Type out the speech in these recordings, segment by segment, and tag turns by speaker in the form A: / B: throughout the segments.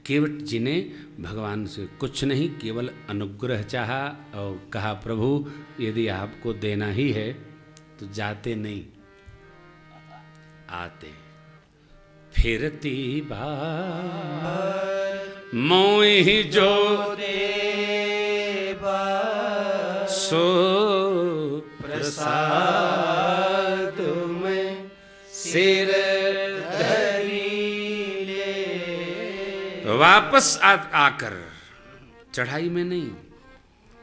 A: केवट जी ने भगवान से कुछ नहीं, केवल अनुग्रह चाहा और कहा प्रभु यदि आपको देना ही है तो जाते नहीं आते। फिरती बार मोहि जो देवा सो प्रसाद में सिर वापस आकर, चढ़ाई में नहीं,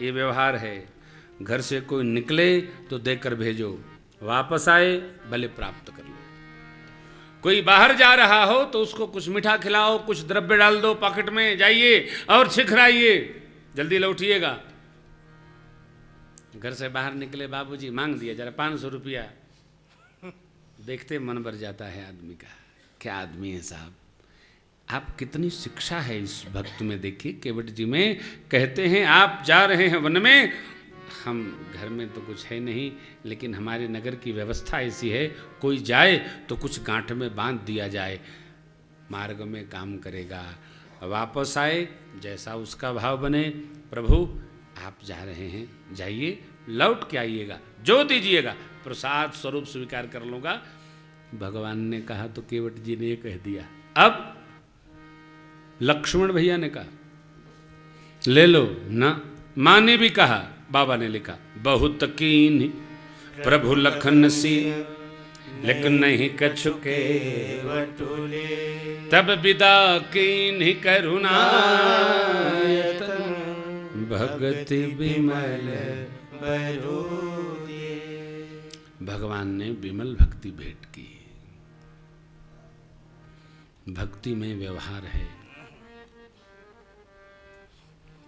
A: ये व्यवहार है। घर से कोई निकले तो देकर भेजो, वापस आए भले प्राप्त कर लो। कोई बाहर जा रहा हो तो उसको कुछ मीठा खिलाओ, कुछ द्रव्य डाल दो पॉकेट में, जाइए और छिखराइए, जल्दी लौटिएगा। घर से बाहर निकले, बाबूजी मांग दिया जरा 500 रुपया, देखते मन भर जाता है आदमी का, क्या आदमी है साहब। आप कितनी शिक्षा है इस भक्त में, देखिए केवट जी में कहते हैं आप जा रहे हैं वन में, हम घर में तो कुछ है नहीं, लेकिन हमारे नगर की व्यवस्था ऐसी है, कोई जाए तो कुछ गांठ में बांध दिया जाए, मार्ग में काम करेगा। वापस आए जैसा उसका भाव बने, प्रभु आप जा रहे हैं जाइए, लौट के आइएगा, जो दीजिएगा प्रसाद स्वरूप स्वीकार कर लूँगा। भगवान ने कहा तो केवट जी ने ये कह दिया। अब लक्ष्मण भैया ने कहा ले लो ना, माँ ने भी कहा, बाबा ने लिखा बहुत कीन प्रभु लखन सी लेकिन नहीं कछु के वटुले, तब विदा कीन करुणा भगति विमल बरोदिए। भगवान ने विमल भक्ति भेंट की। भक्ति में व्यवहार है,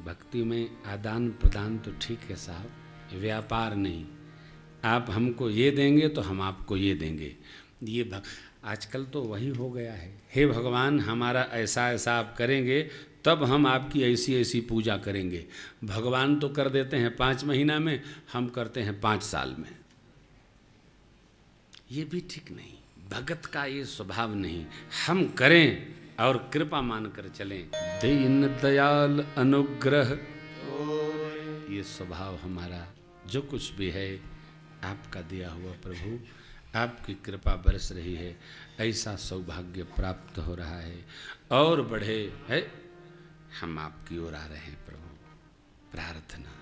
A: भक्ति में आदान प्रदान तो ठीक है साहब, व्यापार नहीं। आप हमको ये देंगे तो हम आपको ये देंगे, ये आजकल तो वही हो गया है। हे भगवान हमारा ऐसा ऐसा आप करेंगे तब हम आपकी ऐसी ऐसी पूजा करेंगे। भगवान तो कर देते हैं 5 महीना में, हम करते हैं 5 साल में। ये भी ठीक नहीं, भगत का ये स्वभाव नहीं। हम करें और कृपा मानकर चलें, दीन दयाल अनुग्रह, ये स्वभाव हमारा जो कुछ भी है आपका दिया हुआ प्रभु, आपकी कृपा बरस रही है, ऐसा सौभाग्य प्राप्त हो रहा है और बढ़े है। हम आपकी ओर आ रहे हैं प्रभु, प्रार्थना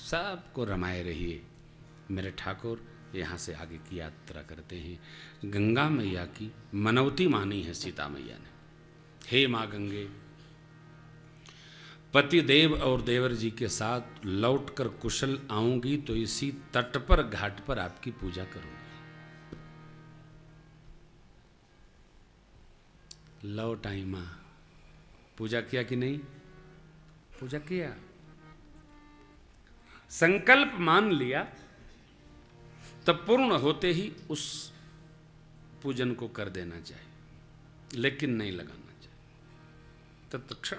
A: सबको रमाए रहिए। मेरे ठाकुर यहाँ से आगे की यात्रा करते हैं। गंगा मैया की मनौती मानी है सीता मैया ने। हे माँ गंगे, पति देव और देवर जी के साथ लौटकर कुशल आऊंगी तो इसी तट पर घाट पर आपकी पूजा करूंगी। लौट आई माँ, पूजा किया कि नहीं? पूजा किया, संकल्प मान लिया, तब पूर्ण होते ही उस पूजन को कर देना चाहिए, लेकिन नहीं लगाना चाहिए तत्क्षण।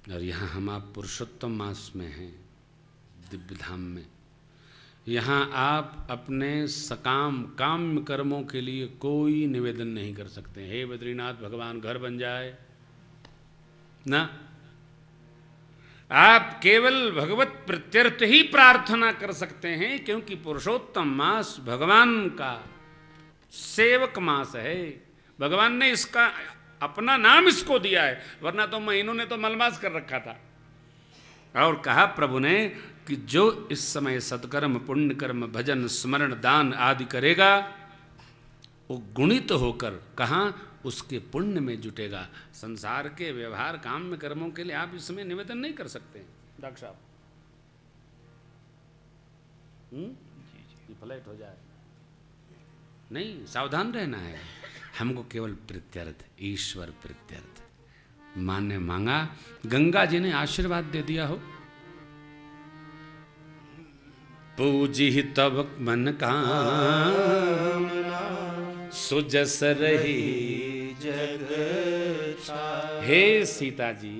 A: और यहाँ हम आप पुरुषोत्तम मास में हैं, दिव्य धाम में। यहाँ आप अपने सकाम काम्य कर्मों के लिए कोई निवेदन नहीं कर सकते। हे बद्रीनाथ भगवान घर बन जाए ना, आप केवल भगवत प्रत्यर्थ ही प्रार्थना कर सकते हैं, क्योंकि पुरुषोत्तम मास भगवान का सेवक मास है। भगवान ने इसका अपना नाम इसको दिया है, वरना तो महीनों ने तो मलमास कर रखा था। और कहा प्रभु ने कि जो इस समय सत्कर्म पुण्य कर्म भजन स्मरण दान आदि करेगा वो गुणित होकर कहाँ उसके पुण्य में जुटेगा। संसार के व्यवहार काम में कर्मों के लिए आप इसमें निवेदन नहीं कर सकते डॉक्टर साहब। फ्लैट हो जाए नहीं, सावधान रहना है हमको। केवल प्रत्यर्थ, ईश्वर प्रत्यर्थ। मां ने मांगा, गंगा जी ने आशीर्वाद दे दिया हो। पूजी तब मन कामना सुजस रही जग। हे सीता जी,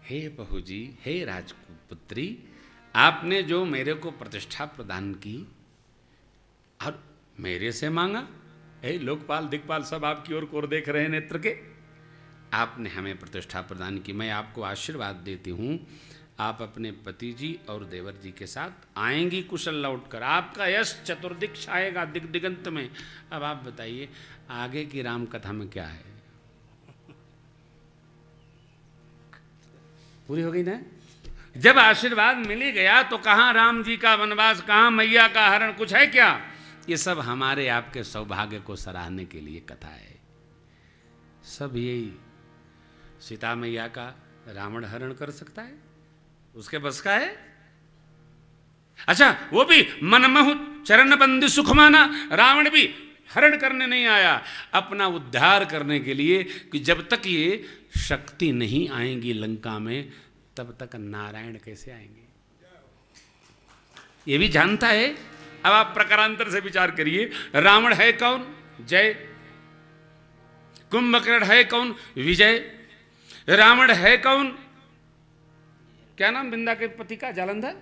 A: हे बहू जी, हे राजपुत्री, आपने जो मेरे को प्रतिष्ठा प्रदान की और मेरे से मांगा, हे लोकपाल दिक्पाल सब आपकी ओर कोर देख रहे हैं नेत्र के। आपने हमें प्रतिष्ठा प्रदान की, मैं आपको आशीर्वाद देती हूँ, आप अपने पति जी और देवर जी के साथ आएंगी कुशल लौटकर, आपका यश चतुर्दिक छाएगा दिग दिगंत में। अब आप बताइए आगे की राम कथा में क्या है? पूरी हो गई ना? जब आशीर्वाद मिल ही गया तो कहाँ राम जी का वनवास, कहाँ मैया का हरण, कुछ है क्या? ये सब हमारे आपके सौभाग्य को सराहने के लिए कथा है। सब यही सीता मैया का रावण हरण कर सकता है? उसके बस का है? अच्छा वो भी मनमोह चरण बंदी सुख माना। रावण भी हरण करने नहीं आया, अपना उद्धार करने के लिए, कि जब तक ये शक्ति नहीं आएंगी लंका में तब तक नारायण कैसे आएंगे, ये भी जानता है। अब आप प्रकारांतर से विचार करिए, रावण है कौन? जय। कुंभकर्ण है कौन? विजय। रावण है कौन? क्या नाम बिंदा के पति का? जालंधर।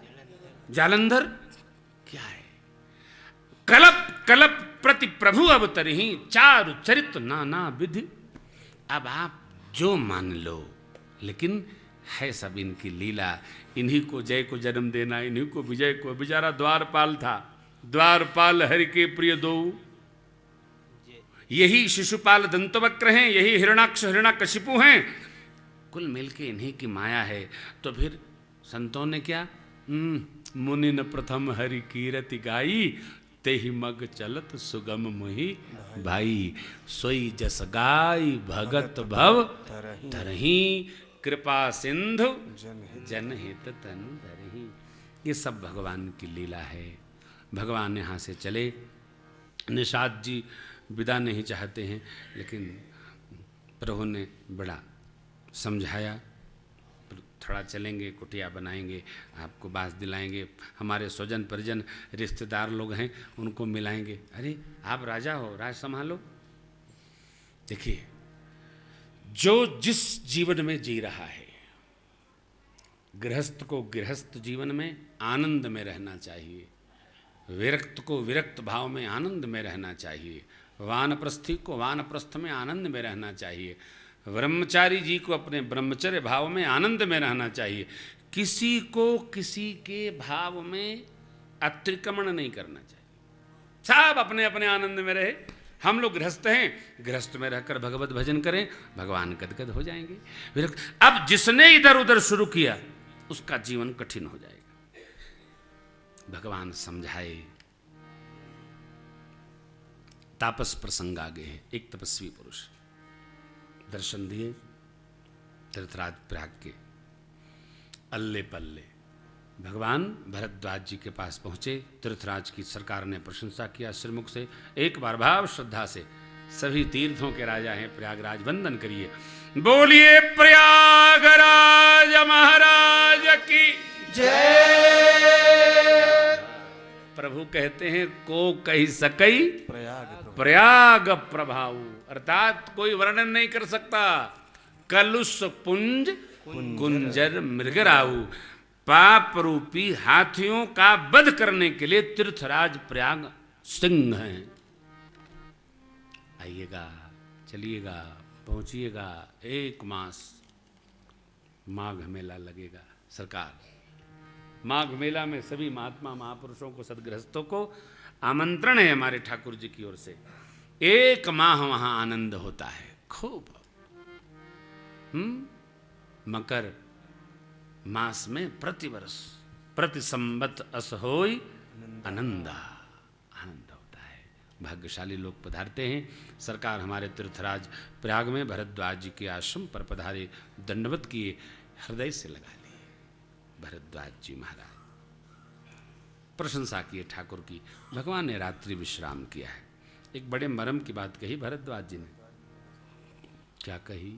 A: जालंधर क्या है? कलप कलप प्रति प्रभु अवतरहि, चारु चरित नाना विधि। अब आप जो मान लो, लेकिन है सब इनकी लीला। इन्हीं को जय को जन्म देना, इन्हीं को विजय को। बेचारा द्वारपाल था, द्वारपाल हरि के प्रिय दो, यही शिशुपाल दंतवक्र हैं, यही हिरणाक्ष हिरण्यकशिपु हैं, कुल मिलके इन्हीं की माया है। तो फिर संतों ने क्या? मुनि न प्रथम हरि कीरति गाई, तेहि मग चलत सुगम मुहि भाई। सोई जस गाई भगत भव धरहि, कृपा सिंधु जनहित तनु धरहि। ये सब भगवान की लीला है। भगवान यहाँ से चले, निषाद जी विदा नहीं चाहते हैं, लेकिन प्रभु ने बड़ा समझाया, थोड़ा चलेंगे, कुटिया बनाएंगे, आपको बास दिलाएंगे, हमारे स्वजन परिजन रिश्तेदार लोग हैं उनको मिलाएंगे। अरे आप राजा हो, राज संभालो। देखिए जो जिस जीवन में जी रहा है, गृहस्थ को गृहस्थ जीवन में आनंद में रहना चाहिए, विरक्त को विरक्त भाव में आनंद में रहना चाहिए, वानप्रस्थी को वानप्रस्थ में आनंद में रहना चाहिए, ब्रह्मचारी जी को अपने ब्रह्मचर्य भाव में आनंद में रहना चाहिए। किसी को किसी के भाव में अतिक्रमण नहीं करना चाहिए, सब अपने अपने आनंद में रहे। हम लोग गृहस्थ हैं, गृहस्थ में रहकर भगवत भजन करें, भगवान गदगद हो जाएंगे। विरक्त, अब जिसने इधर उधर शुरू किया उसका जीवन कठिन हो जाएगा। भगवान समझाए। तापस प्रसंग आगे है। एक तपस्वी पुरुष दर्शन दिए तीर्थराज प्रयाग के अल्ले पल्ले। भगवान भरद्वाज जी के पास पहुंचे। तीर्थराज की सरकार ने प्रशंसा किया श्रीमुख से। एक बार भाव श्रद्धा से सभी तीर्थों के राजा हैं प्रयागराज, वंदन करिए। बोलिए प्रयागराज महाराज की जय। प्रभु कहते हैं को कही सकई प्रयाग प्रभाव, अर्थात कोई वर्णन नहीं कर सकता। कलुष पुंज कुंजर मृगराऊ, पाप रूपी हाथियों का वध करने के लिए तीर्थराज प्रयाग सिंह हैं। आइएगा, चलिएगा, पहुंचिएगा। 1 मास माघ मेला लगेगा। सरकार माघ मेला में सभी महात्मा महापुरुषों को, सदगृहस्थों को आमंत्रण है हमारे ठाकुर जी की ओर से। 1 माह वहां आनंद होता है खूब। मकर मास में प्रतिवर्ष प्रति संवत अस होई आनंदा, आनंद होता है। भाग्यशाली लोग पधारते हैं। सरकार हमारे तीर्थराज प्रयाग में भरद्वाज जी के आश्रम पर पधारे, दंडवत किए, हृदय से लगा लिए। भरद्वाज जी महाराज प्रशंसा किए ठाकुर की। भगवान ने रात्रि विश्राम किया है। एक बड़े मरम की बात कही भरद्वाज जी ने। क्या कही?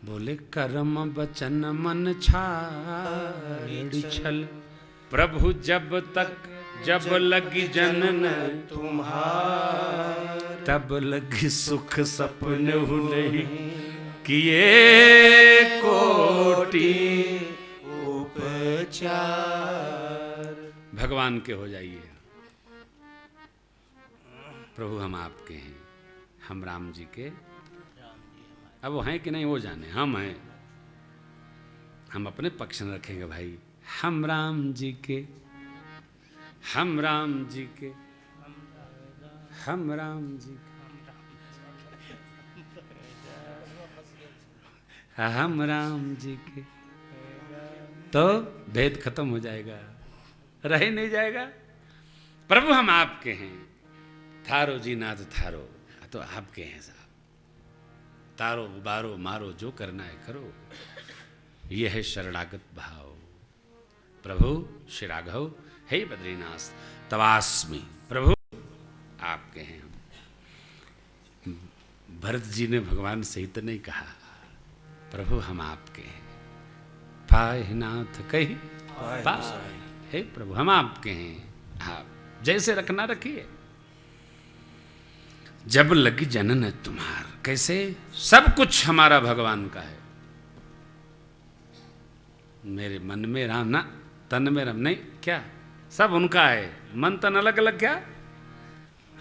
A: बोले कर्म वचन मन छाड़ छल, प्रभु जब तक जब लगी जनन तुम्हार, तब लगी सुख सपन नहीं किए कोटि उपचार। भगवान के हो जाइए। प्रभु हम आपके हैं, हम राम जी के। अब वो हैं कि नहीं वो जाने, हम हैं। हम अपने पक्ष में रखेंगे भाई, हम राम जी के, हम राम जी के, हम राम जी के, हम राम जी के। तो भेद खत्म हो जाएगा, रह नहीं जाएगा। प्रभु हम आपके हैं, थारो जी नाथ थारो, तो आपके हैं साहब। तारो उबारो मारो जो करना है करो, यह है शरणागत भाव। प्रभु श्री राघव हे बद्रीनाथ तवास्मि, प्रभु आपके हैं हम। भरत जी ने भगवान से तो नहीं कहा, प्रभु हम आपके हैं। पाहि नाथ कही पाहि, हे प्रभु हम आपके हैं, आप जैसे रखना रखिए। जब लगी जनन तुम्हार, कैसे सब कुछ हमारा भगवान का है। मेरे मन में राम ना, तन में राम नहीं, क्या सब उनका है। मन तन अलग अलग, क्या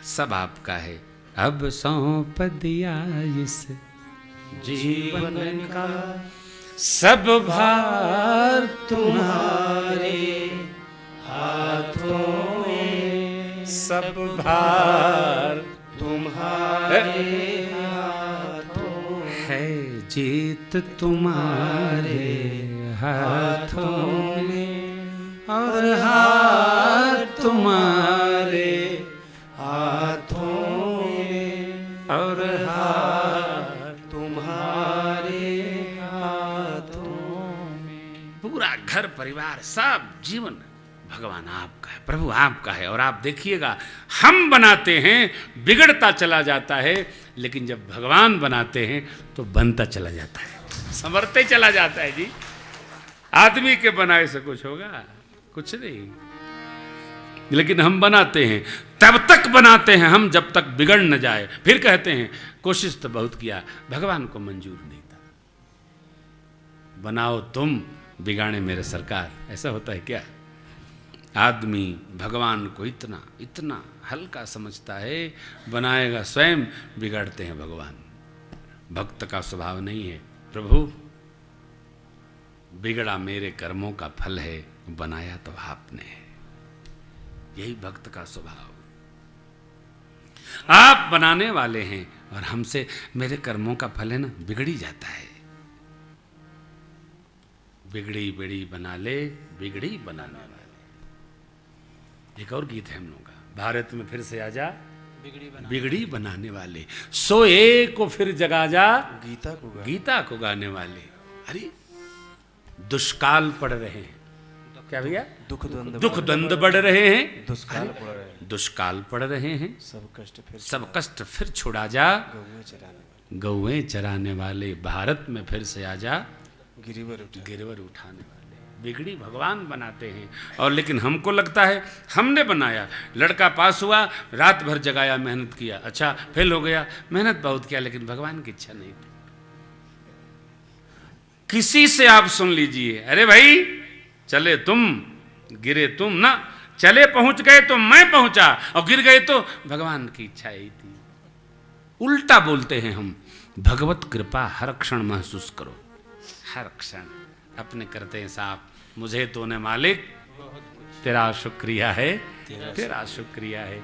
A: सब आपका है। अब सौंप दिया इस जीवन का सब भार तुम्हारे हाथों में, सब भार तुम्हारे हाथों है, जीत तुम्हारे हाथों में, और हाथ तुम्हारे हाथों में, और हाथ तुम्हारे हाथों में। पूरा घर परिवार सब जीवन भगवान आपका है, प्रभु आपका है। और आप देखिएगा, हम बनाते हैं बिगड़ता चला जाता है, लेकिन जब भगवान बनाते हैं तो बनता चला जाता है, संवरते चला जाता है। जी आदमी के बनाए से कुछ होगा? कुछ नहीं। लेकिन हम बनाते हैं, तब तक बनाते हैं हम जब तक बिगड़ न जाए। फिर कहते हैं कोशिश तो बहुत किया, भगवान को मंजूर नहीं था। बनाओ तुम, बिगाड़े मेरे सरकार। ऐसा होता है क्या? आदमी भगवान को इतना इतना हल्का समझता है, बनाएगा स्वयं, बिगाड़ते हैं भगवान। भक्त का स्वभाव नहीं है, प्रभु बिगड़ा मेरे कर्मों का फल है, बनाया तो आपने है। यही भक्त का स्वभाव। आप बनाने वाले हैं और हमसे मेरे कर्मों का फल है ना, बिगड़ी जाता है। बिगड़ी बिगड़ी बना ले, बिगड़ी बनाने वाले। एक और गीत है हम लोगों का, भारत में फिर से आजा, बिगड़ी बनाने वाले, सोए को फिर जगा जा, गीता को गाने वाले। अरे दुष्काल पड़ रहे हैं, क्या भैया? दुख द्वंद बढ़ रहे हैं, दुष्काल पड़ रहे हैं, सब कष्ट फिर छुड़ा जा, गौएं चराने वाले। भारत में फिर से आजा, गिरवर उठाने वाले। बिगड़ी भगवान बनाते हैं। और लेकिन हमको लगता है हमने बनाया। लड़का पास हुआ, रात भर जगाया, मेहनत किया, अच्छा फेल हो गया, मेहनत बहुत किया, लेकिन भगवान की इच्छा नहीं थी। किसी से आप सुन लीजिए, अरे भाई चले तुम, गिरे तुम ना, चले पहुंच गए तो मैं पहुंचा, और गिर गए तो भगवान की इच्छा यही थी। उल्टा बोलते हैं हम। भगवत कृपा हर क्षण महसूस करो, हर क्षण अपने करते हैं साहब। मुझे तो ने मालिक तेरा शुक्रिया है, तेरा शुक्रिया है।